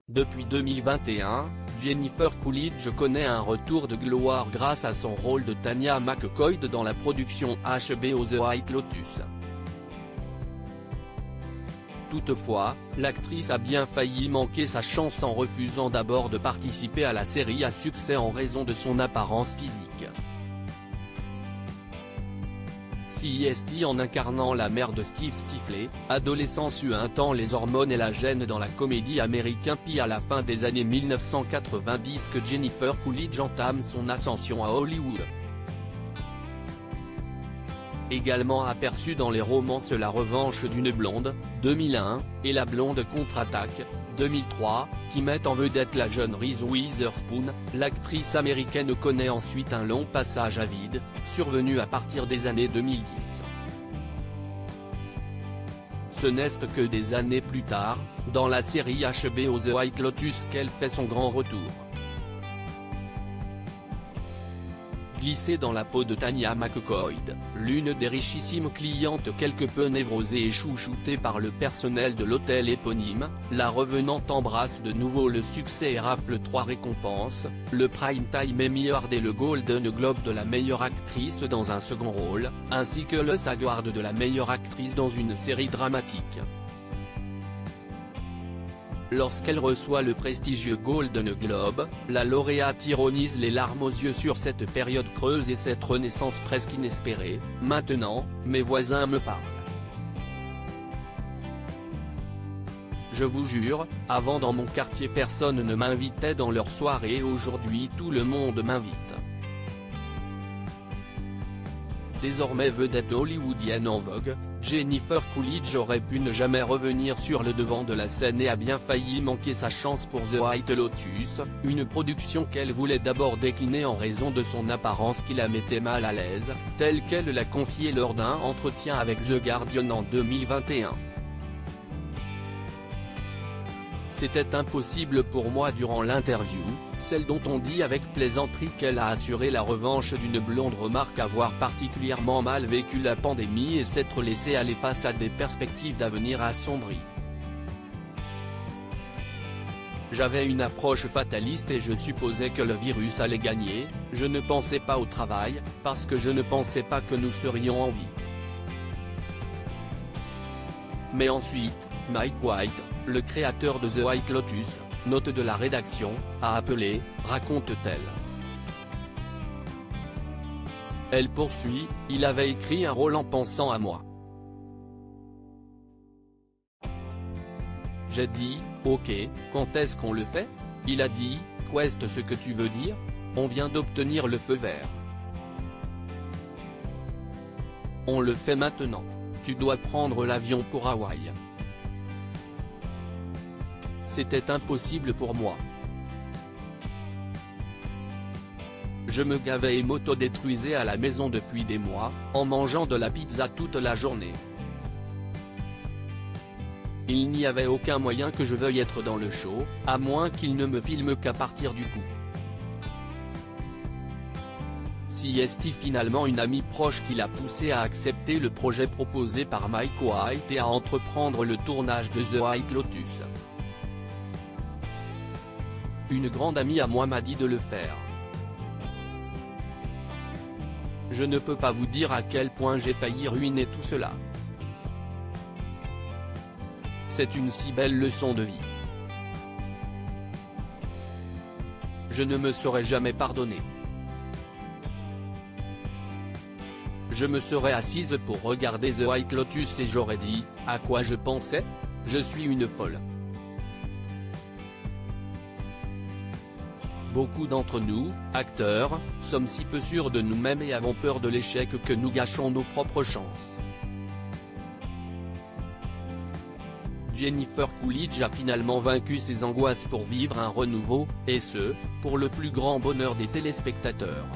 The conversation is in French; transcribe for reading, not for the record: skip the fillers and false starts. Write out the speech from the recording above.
Depuis 2021, Jennifer Coolidge connaît un retour de gloire grâce à son rôle de Tanya McCoy dans la production HBO The White Lotus. Toutefois, l'actrice a bien failli manquer sa chance en refusant d'abord de participer à la série à succès en raison de son apparence physique. CST en incarnant la mère de Steve Stifley, adolescent suintant les hormones et la gêne dans la comédie américaine puis à la fin des années 1990 que Jennifer Coolidge entame son ascension à Hollywood. Également aperçue dans les romances La Revanche d'une blonde, 2001, et La blonde contre-attaque, 2003, qui mettent en vedette la jeune Reese Witherspoon, l'actrice américaine connaît ensuite un long passage à vide, survenu à partir des années 2010. Ce n'est que des années plus tard, dans la série HBO The White Lotus qu'elle fait son grand retour. Glissée dans la peau de Tanya McCoy, l'une des richissimes clientes quelque peu névrosée et chouchoutée par le personnel de l'hôtel éponyme, la revenante embrasse de nouveau le succès et rafle 3 récompenses, le Primetime Emmy Award et le Golden Globe de la meilleure actrice dans un second rôle, ainsi que le SAG Award de la meilleure actrice dans une série dramatique. Lorsqu'elle reçoit le prestigieux Golden Globe, la lauréate ironise les larmes aux yeux sur cette période creuse et cette renaissance presque inespérée. Maintenant, mes voisins me parlent. Je vous jure, avant dans mon quartier personne ne m'invitait dans leur soirée et aujourd'hui tout le monde m'invite. Désormais vedette hollywoodienne en vogue, Jennifer Coolidge aurait pu ne jamais revenir sur le devant de la scène et a bien failli manquer sa chance pour The White Lotus, une production qu'elle voulait d'abord décliner en raison de son apparence qui la mettait mal à l'aise, telle qu'elle l'a confié lors d'un entretien avec The Guardian en 2021. C'était impossible pour moi durant l'interview, celle dont on dit avec plaisanterie qu'elle a assuré la revanche d'une blonde remarque avoir particulièrement mal vécu la pandémie et s'être laissée aller face à des perspectives d'avenir assombries. J'avais une approche fataliste et je supposais que le virus allait gagner, je ne pensais pas au travail, parce que je ne pensais pas que nous serions en vie. Mais ensuite, Mike White, le créateur de The White Lotus, note de la rédaction, a appelé, raconte-t-elle. Elle poursuit, il avait écrit un rôle en pensant à moi. J'ai dit, ok, quand est-ce qu'on le fait? Il a dit, qu'est-ce ce que tu veux dire? On vient d'obtenir le feu vert. On le fait maintenant. Tu dois prendre l'avion pour Hawaï. C'était impossible pour moi. Je me gavais et m'auto-détruisais à la maison depuis des mois, en mangeant de la pizza toute la journée. Il n'y avait aucun moyen que je veuille être dans le show, à moins qu'il ne me filme qu'à partir du coup. CST finalement une amie proche qui l'a poussé à accepter le projet proposé par Mike White et à entreprendre le tournage de The White Lotus. Une grande amie à moi m'a dit de le faire. Je ne peux pas vous dire à quel point j'ai failli ruiner tout cela. C'est une si belle leçon de vie. Je ne me serais jamais pardonné. Je me serais assise pour regarder The White Lotus et j'aurais dit, à quoi je pensais? Je suis une folle. Beaucoup d'entre nous, acteurs, sommes si peu sûrs de nous-mêmes et avons peur de l'échec que nous gâchons nos propres chances. Jennifer Coolidge a finalement vaincu ses angoisses pour vivre un renouveau, et ce, pour le plus grand bonheur des téléspectateurs.